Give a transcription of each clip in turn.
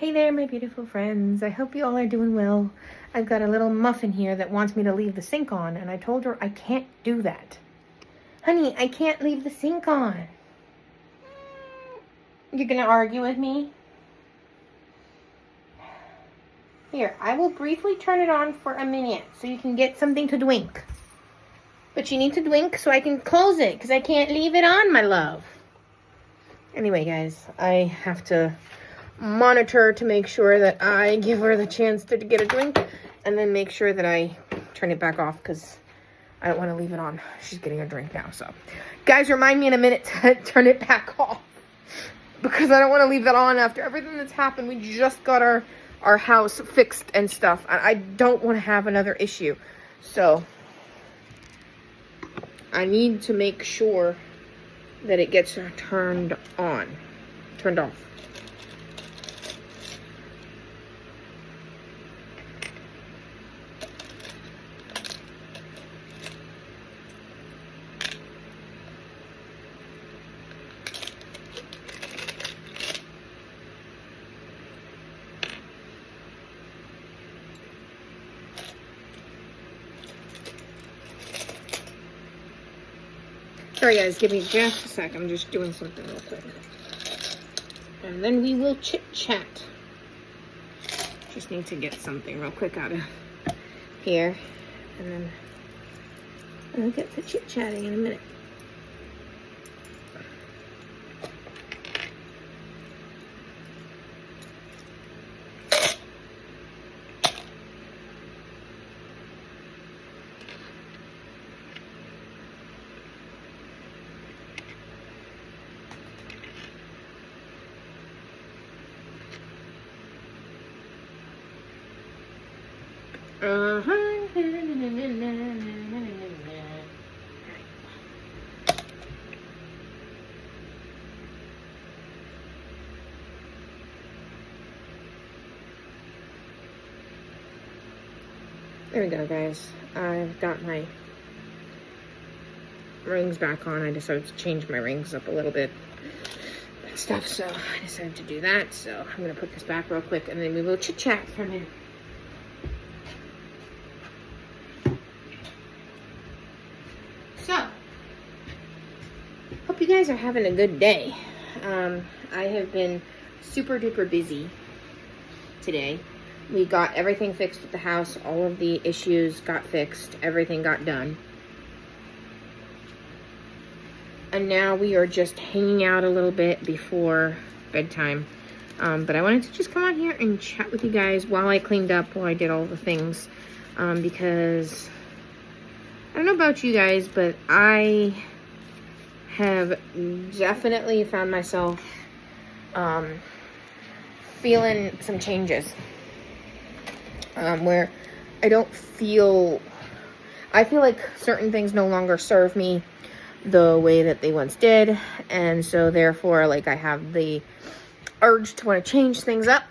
Hey there, my beautiful friends. I hope you all are doing well. I've got a little muffin here that wants me to leave the sink on, and I told her I can't do that. Honey, I can't leave the sink on. You're gonna argue with me? Here, I will briefly turn it on for a minute so you can get something to drink. But you need to drink so I can close it, because I can't leave it on, my love. Anyway, guys, I have to monitor to make sure that I give her the chance to get a drink, and then make sure that I turn it back off because I don't want to leave it on. She's getting a drink now. So guys, remind me in a minute to turn it back off because I don't want to leave that on after everything that's happened. We just got our house fixed and stuff. I don't want to have another issue. So I need to make sure that it gets turned off. Sorry guys, give me just a sec. I'm just doing something real quick. And then we will chit chat. Just need to get something real quick out of here. And then I'll get to chit chatting in a minute. There we go, guys. I've got my rings back on. I decided to change my rings up a little bit and stuff, so I decided to do that. So I'm gonna put this back real quick, and then we will chit chat for a minute. So, hope you guys are having a good day. I have been super duper busy today. We got everything fixed at the house. All of the issues got fixed. Everything got done. And now we are just hanging out a little bit before bedtime. But I wanted to just come on here and chat with you guys while I cleaned up, while I did all the things. Because I don't know about you guys, but I have definitely found myself feeling some changes. Where I feel like certain things no longer serve me the way that they once did, and so therefore, like, I have the urge to want to change things up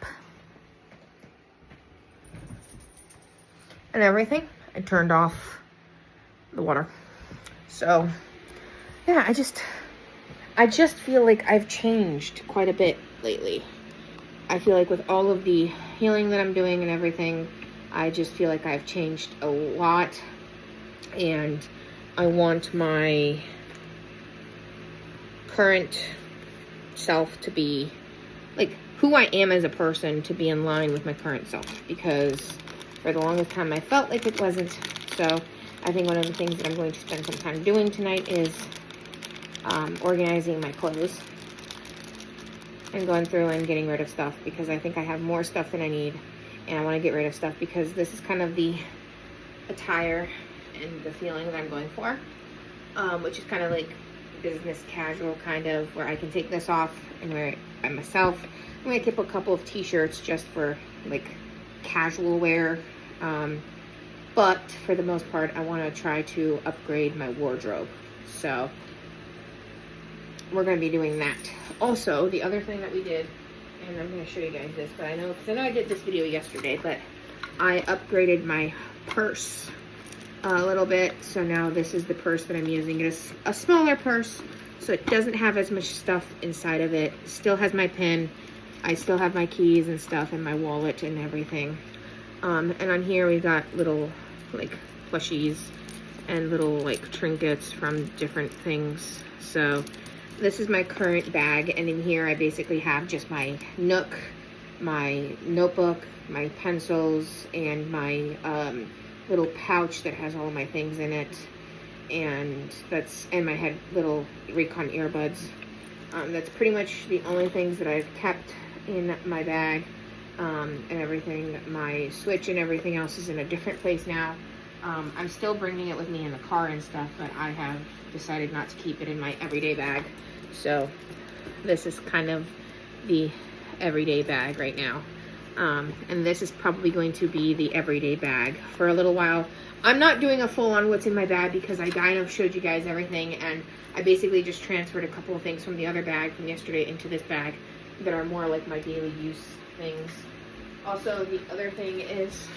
and everything. I turned off the water. So yeah, I just feel like I've changed quite a bit lately. I feel like with all of the healing that I'm doing and everything, I just feel like I've changed a lot, and I want my current self to be, like, who I am as a person to be in line with my current self, because for the longest time I felt like it wasn't. So I think one of the things that I'm going to spend some time doing tonight is organizing my clothes and going through and getting rid of stuff, because I think I have more stuff than I need, and I want to get rid of stuff because this is kind of the attire and the feeling that I'm going for, which is kind of like business casual, kind of, where I can take this off and wear it by myself. I'm going to keep a couple of t-shirts just for like casual wear, but for the most part I want to try to upgrade my wardrobe. So we're going to be doing that. Also, the other thing that we did, and I'm going to show you guys this, but I know I did this video yesterday, but I upgraded my purse a little bit. So now this is the purse that I'm using. It is a smaller purse, so it doesn't have as much stuff inside of it. Still has my pen, I still have my keys and stuff and my wallet and everything. And on here we got little like plushies and little like trinkets from different things. So this is my current bag, and in here I basically have just my Nook, my notebook, my pencils, and my little pouch that has all my things in it, and my little Recon earbuds. That's pretty much the only things that I've kept in my bag, and everything. My Switch and everything else is in a different place now. I'm still bringing it with me in the car and stuff, but I have decided not to keep it in my everyday bag. So this is kind of the everyday bag right now. And this is probably going to be the everyday bag for a little while. I'm not doing a full on what's in my bag because I kind of showed you guys everything, and I basically just transferred a couple of things from the other bag from yesterday into this bag that are more like my daily use things. Also, the other thing is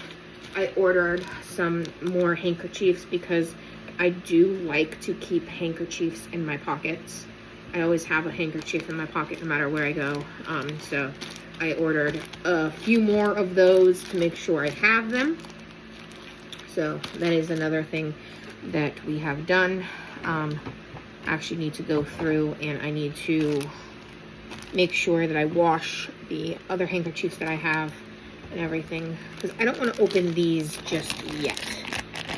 I ordered some more handkerchiefs because I do like to keep handkerchiefs in my pockets. I always have a handkerchief in my pocket no matter where I go. So I ordered a few more of those to make sure I have them. So that is another thing that we have done. I actually need to go through and I need to make sure that I wash the other handkerchiefs that I have and everything, because I don't want to open these just yet.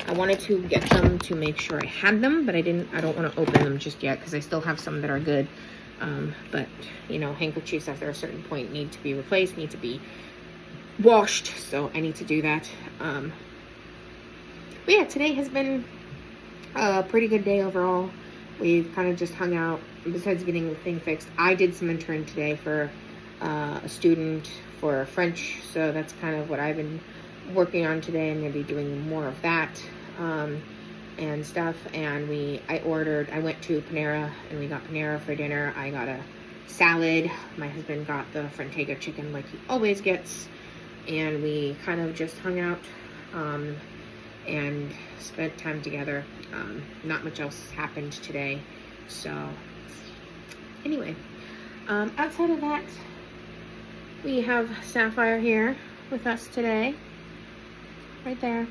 I wanted to get them to make sure I had them, but I don't want to open them just yet because I still have some that are good. But you know, handkerchiefs after a certain point need to be replaced, need to be washed, so I need to do that. But yeah, today has been a pretty good day overall. We've kind of just hung out. Besides getting the thing fixed, I did some intern today for a student for French, so that's kind of what I've been working on today. I'm going to be doing more of that and stuff. And I went to Panera and we got Panera for dinner. I got a salad. My husband got the Frantega chicken like he always gets, and we kind of just hung out and spent time together. Not much else happened today. So anyway, outside of that, we have Sapphire here with us today, right there.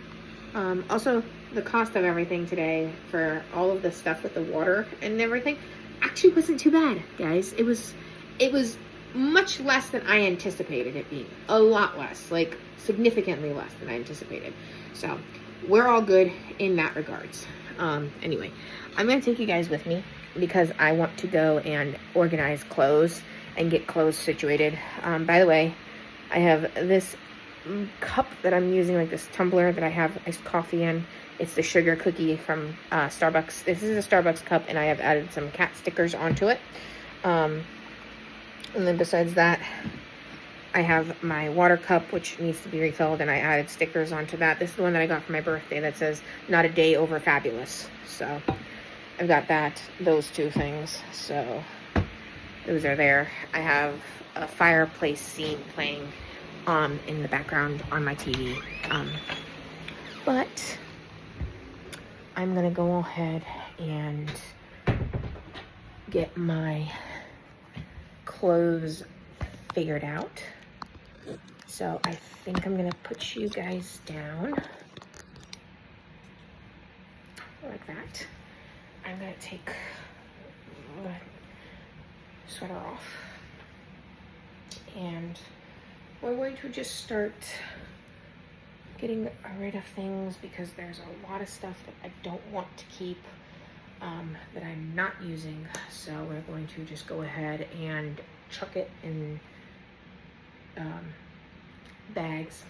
Also, the cost of everything today for all of the stuff with the water and everything actually wasn't too bad, guys. It was much less than I anticipated it being. A lot less, like significantly less than I anticipated. So we're all good in that regards. Anyway, I'm gonna take you guys with me because I want to go and organize clothes and get clothes situated. By the way, I have this cup that I'm using, like this tumbler that I have iced coffee in. It's the sugar cookie from Starbucks. This is a Starbucks cup, and I have added some cat stickers onto it. And then besides that, I have my water cup, which needs to be refilled, and I added stickers onto that. This is the one that I got for my birthday that says, "Not a day over fabulous." So I've got those two things. So those are there. I have a fireplace scene playing in the background on my TV. But I'm gonna go ahead and get my clothes figured out. So I think I'm gonna put you guys down like that. I'm gonna take the sweater off, and we're going to just start getting rid of things because there's a lot of stuff that I don't want to keep, that I'm not using. So we're going to just go ahead and chuck it in bags,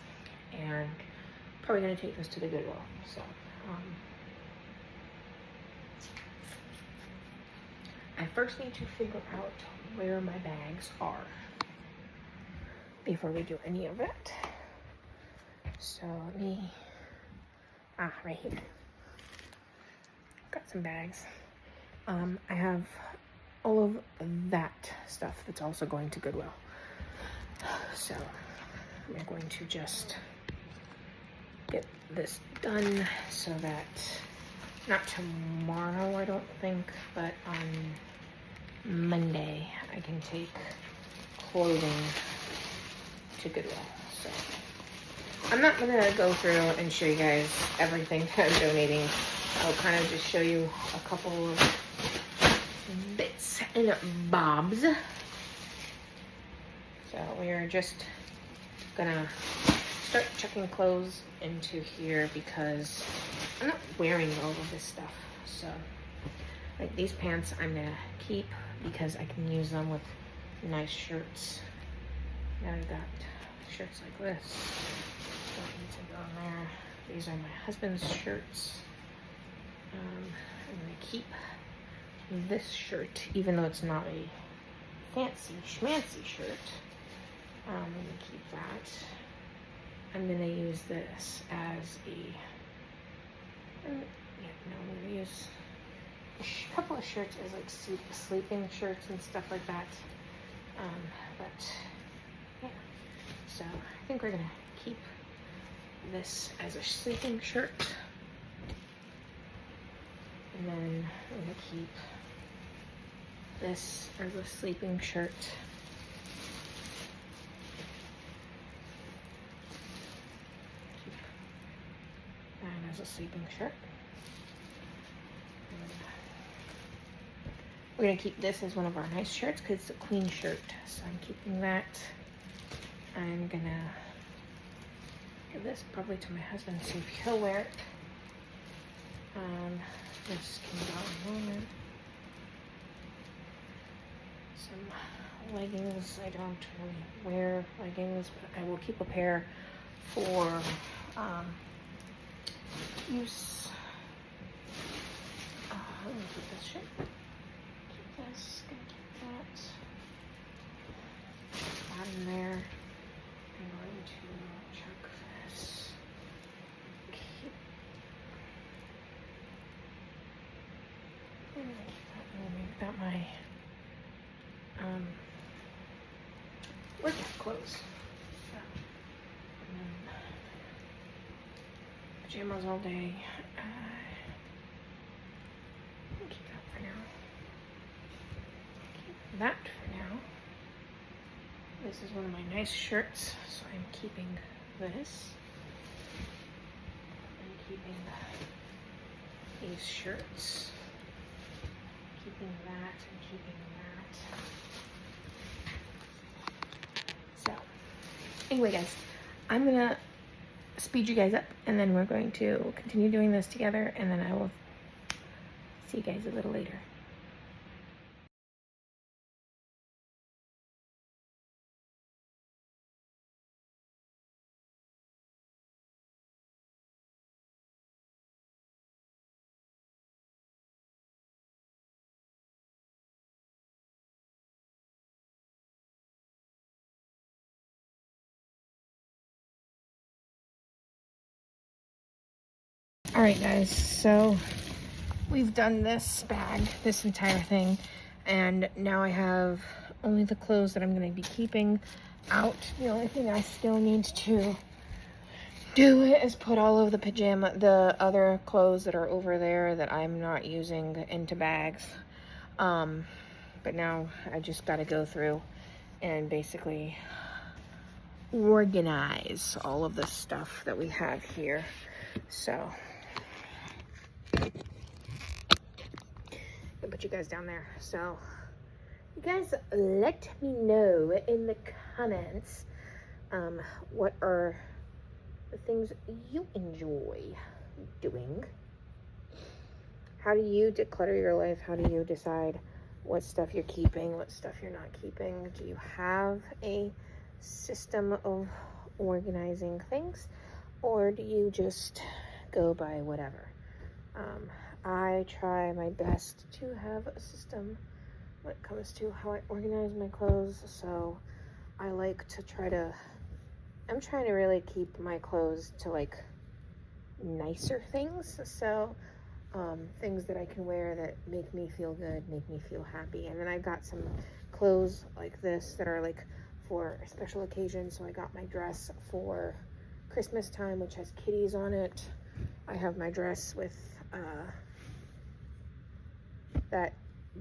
and probably gonna take this to the Goodwill. So I first need to figure out where my bags are before we do any of that. So let me, right here. Got some bags. I have all of that stuff that's also going to Goodwill. So we're going to just get this done so that, not tomorrow I don't think, but on Monday I can take clothing to Goodwill. So I'm not gonna go through and show you guys everything that I'm donating. I'll kind of just show you a couple of bits and bobs. So we're just gonna start chucking clothes into here because I'm not wearing all of this stuff. So like these pants I'm gonna keep because I can use them with nice shirts. Now I've got shirts like this. Don't need to go in there. These are my husband's shirts. I'm gonna keep this shirt, even though it's not a fancy schmancy shirt. I'm gonna keep that. I'm gonna use this as I'm gonna use a couple of shirts as like sleeping shirts and stuff like that. But yeah, so I think we're gonna keep this as a sleeping shirt. And then I'm gonna keep this as a sleeping shirt. Keep that as a sleeping shirt. And we're gonna keep this as one of our nice shirts because it's a queen shirt. So I'm keeping that. I'm gonna give this probably to my husband, see if he'll wear it. This can go in a moment. Some leggings. I don't really wear leggings, but I will keep a pair for use. Let me keep this shirt. Keep this. Gonna keep that in there. I'm going to chuck this. I'm gonna keep that. I'm gonna make that my workout clothes. So, and then pajamas all day. I'll keep that for now. Keep that for now. This is one of my nice shirts, so I'm keeping this. I'm keeping these shirts. Keeping that and keeping that. So, anyway guys, I'm gonna speed you guys up and then we're going to continue doing this together and then I will see you guys a little later. All right guys, so we've done this bag, this entire thing, and now I have only the clothes that I'm going to be keeping out. The only thing I still need to do is put all of the other clothes that are over there that I'm not using into bags. But now I just got to go through and basically organize all of the stuff that we have here. So I'll put you guys down there. So you guys let me know in the comments what are the things you enjoy doing. How do you declutter your life? How do you decide what stuff you're keeping, what stuff you're not keeping? Do you have a system of organizing things, or do you just go by whatever? I try my best to have a system when it comes to how I organize my clothes, so I like to I'm trying to really keep my clothes to like nicer things, so things that I can wear that make me feel good, make me feel happy. And then I got some clothes like this that are like for special occasions. So I got my dress for Christmas time, which has kitties on it. I have my dress with that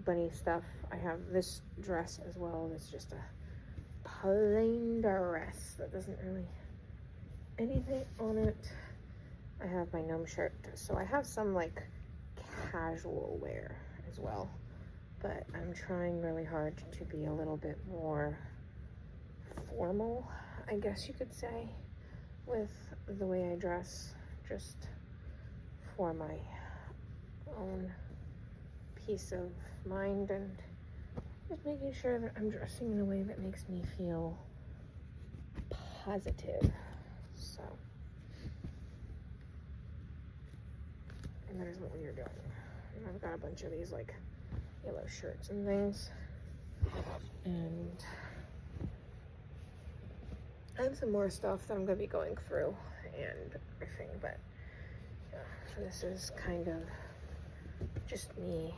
bunny stuff. I have this dress as well. It's just a plain dress that doesn't really anything on it. I have my gnome shirt, so I have some like casual wear as well, but I'm trying really hard to be a little bit more formal, I guess you could say, with the way I dress, just for my own peace of mind and just making sure that I'm dressing in a way that makes me feel positive. So, and that is what we are doing. And I've got a bunch of these like yellow shirts and things, and I have some more stuff that I'm gonna be going through and everything, but yeah, this is kind of just me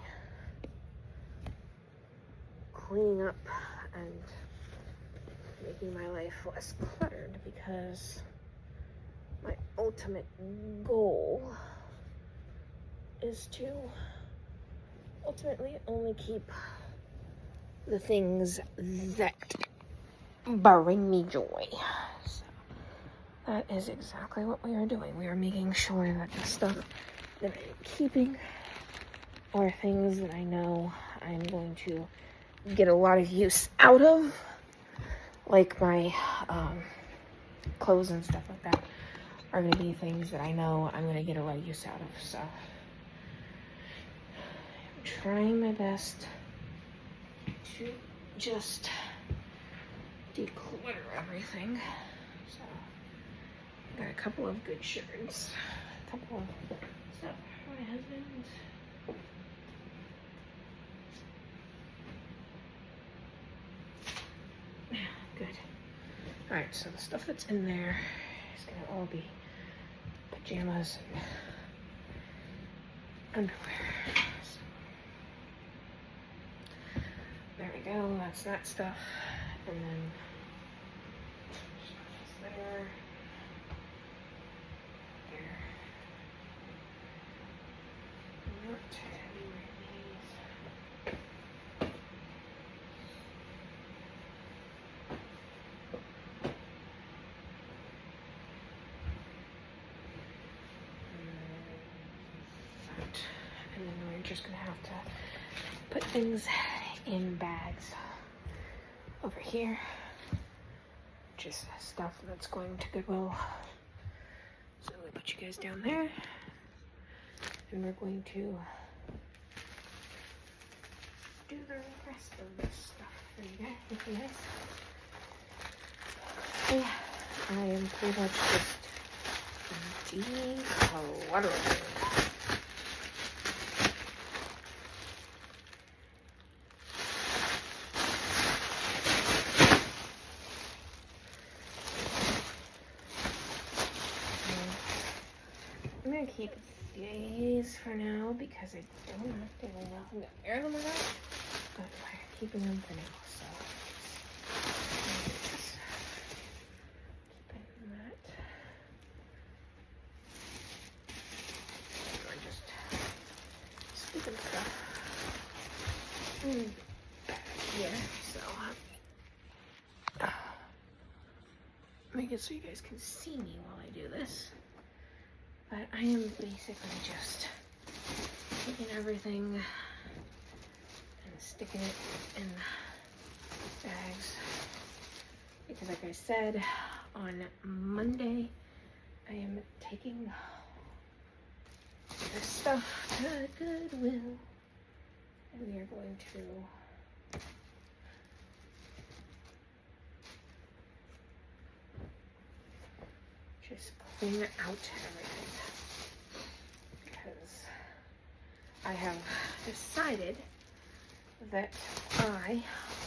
cleaning up and making my life less cluttered, because my ultimate goal is to ultimately only keep the things that bring me joy. So that is exactly what we are doing. We are making sure that the stuff that I'm keeping are things that I know I'm going to get a lot of use out of, like my clothes and stuff like that are going to be things that I know I'm going to get a lot of use out of. So I'm trying my best to just declutter everything. So got a couple of good shirts, a couple of stuff for my husband. Good. All right, so the stuff that's in there is gonna all be pajamas and underwear. So, there we go. That's that stuff, and then there. Not heavy right these. And then we're just gonna have to put things in bags over here. Just stuff that's going to Goodwill. So we put you guys down there, and we're going to do the rest of this stuff for you guys. With you guys. So yeah, I am pretty much just decluttering. I'm gonna keep these for now because I don't actually know if I'm gonna wear them or not, but we're keeping them for now. So keeping that. We're just scooping stuff back here. So make it so you guys can see me while I do this. But I am basically just taking everything and sticking it in bags. Because like I said, on Monday, I am taking this stuff to Goodwill. And we are going to just clean out everything, because I have decided that I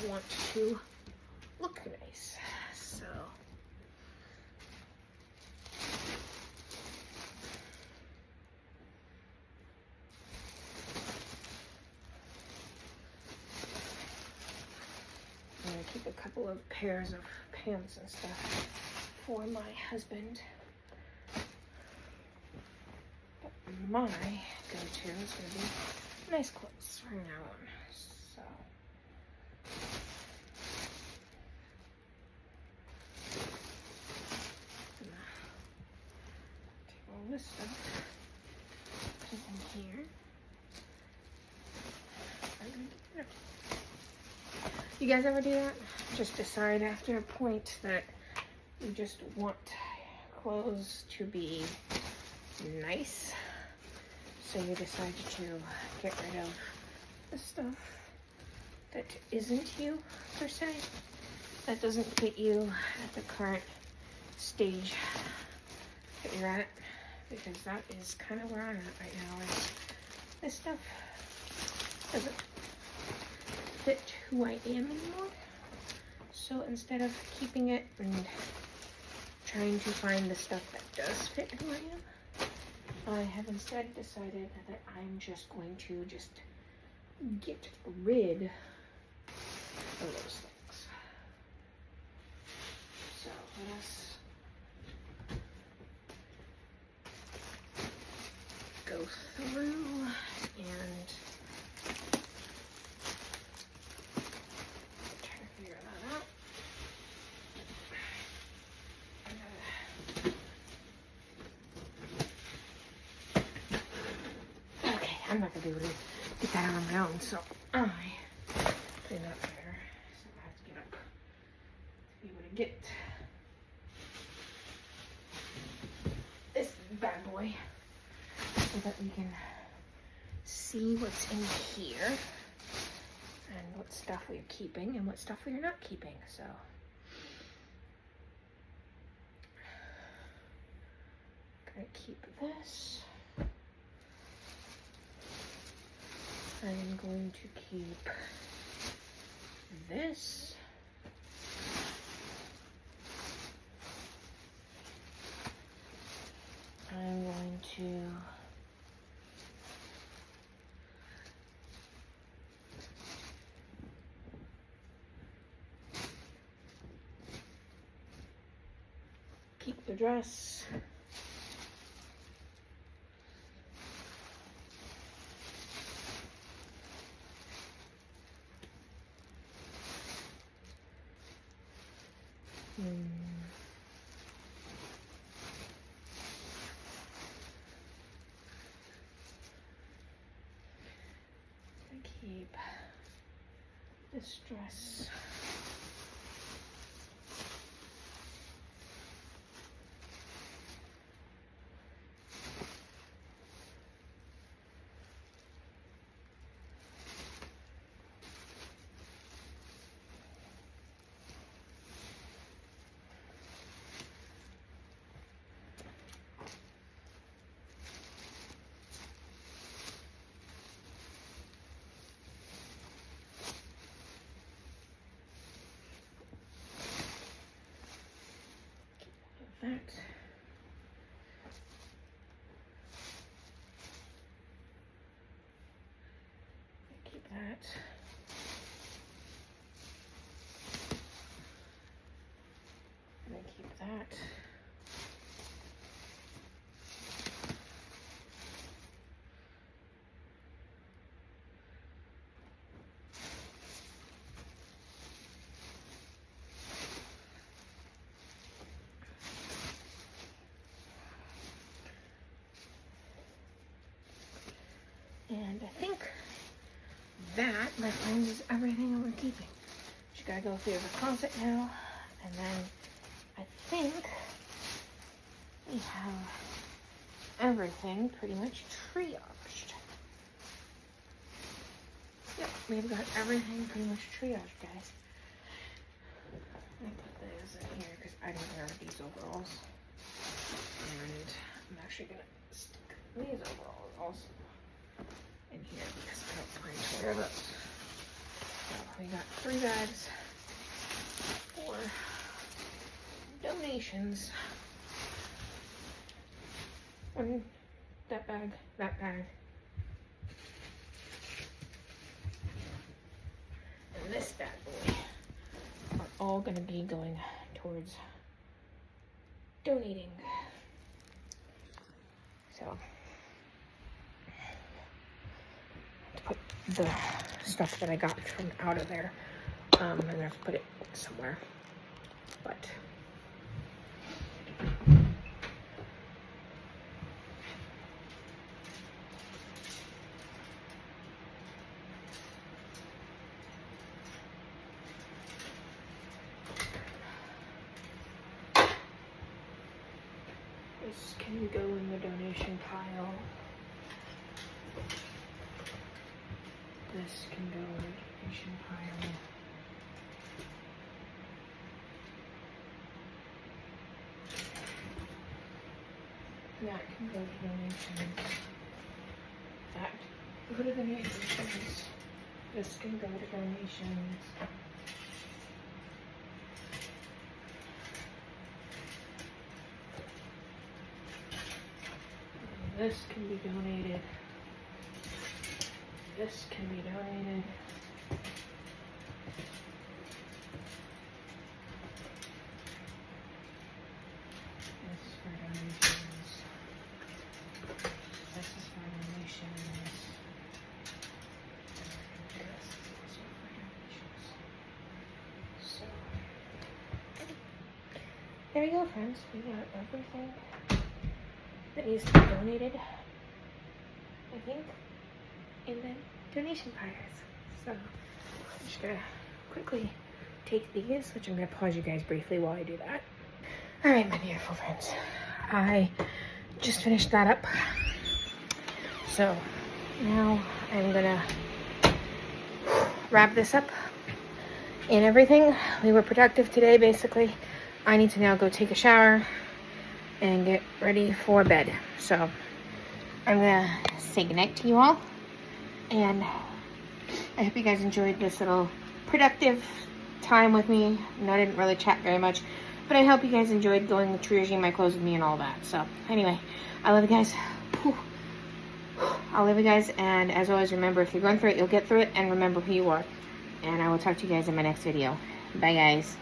want to look nice. So I'm gonna keep a couple of pairs of pants and stuff for my husband. But my go-to is going to be nice clothes from now on. So this stuff is in here. You guys ever do that? Just decide after a point that you just want clothes to be nice. So you decide to get rid of the stuff that isn't you, per se. That doesn't fit you at the current stage that you're at. Because that is kind of where I'm at right now. Is this stuff doesn't fit who I am anymore. So instead of keeping it and trying to find the stuff that does fit who I am, I have instead decided that I'm just going to just get rid of those things. So let us go through and try to figure that out. Okay, I'm not gonna be able to get that out on my own, so I clean up there. So I have to get up to be able to get this bad boy so that we can see what's in here and what stuff we're keeping and what stuff we're not keeping. So I'm gonna keep this. I'm going to keep this. I'm going to keep the dress. Keep this dress. That. Keep that. And I keep that. And I think that, my friends, is everything that we're keeping. Just gotta go through the closet now, and then I think we have everything pretty much triaged. Yep, we've got everything pretty much triaged, guys. I put those in here because I don't wear these overalls. And I'm actually gonna stick these overalls also in here because I don't plan to wear those. So we got 3 bags for donations. One, that bag, and this bad boy are all gonna be going towards donating. So to put the stuff that I got from out of there, I'm gonna have to put it somewhere. But This can go in the donation pile. This can go in the donation pile. That can go to donations. That can go to donations. This can go to donations. This can be donated. This can be donated. This is for donations. This is for donations. This is also for donations. So, there we go, friends. We got everything that needs to be donated, I think, in the donation piles. So I'm just gonna quickly take these, which I'm gonna pause you guys briefly while I do that. All right, my beautiful friends, I just finished that up. So now I'm gonna wrap this up and everything. We were productive today, basically. I need to now go take a shower and get ready for bed. So I'm gonna say goodnight to you all, and I hope you guys enjoyed this little productive time with me. I didn't really chat very much, but I hope you guys enjoyed going triaging my clothes with me and all that. So anyway, I love you guys. I love you guys, and as always, remember, if you're going through it, you'll get through it, and remember who you are. And I will talk to you guys in my next video. Bye, guys.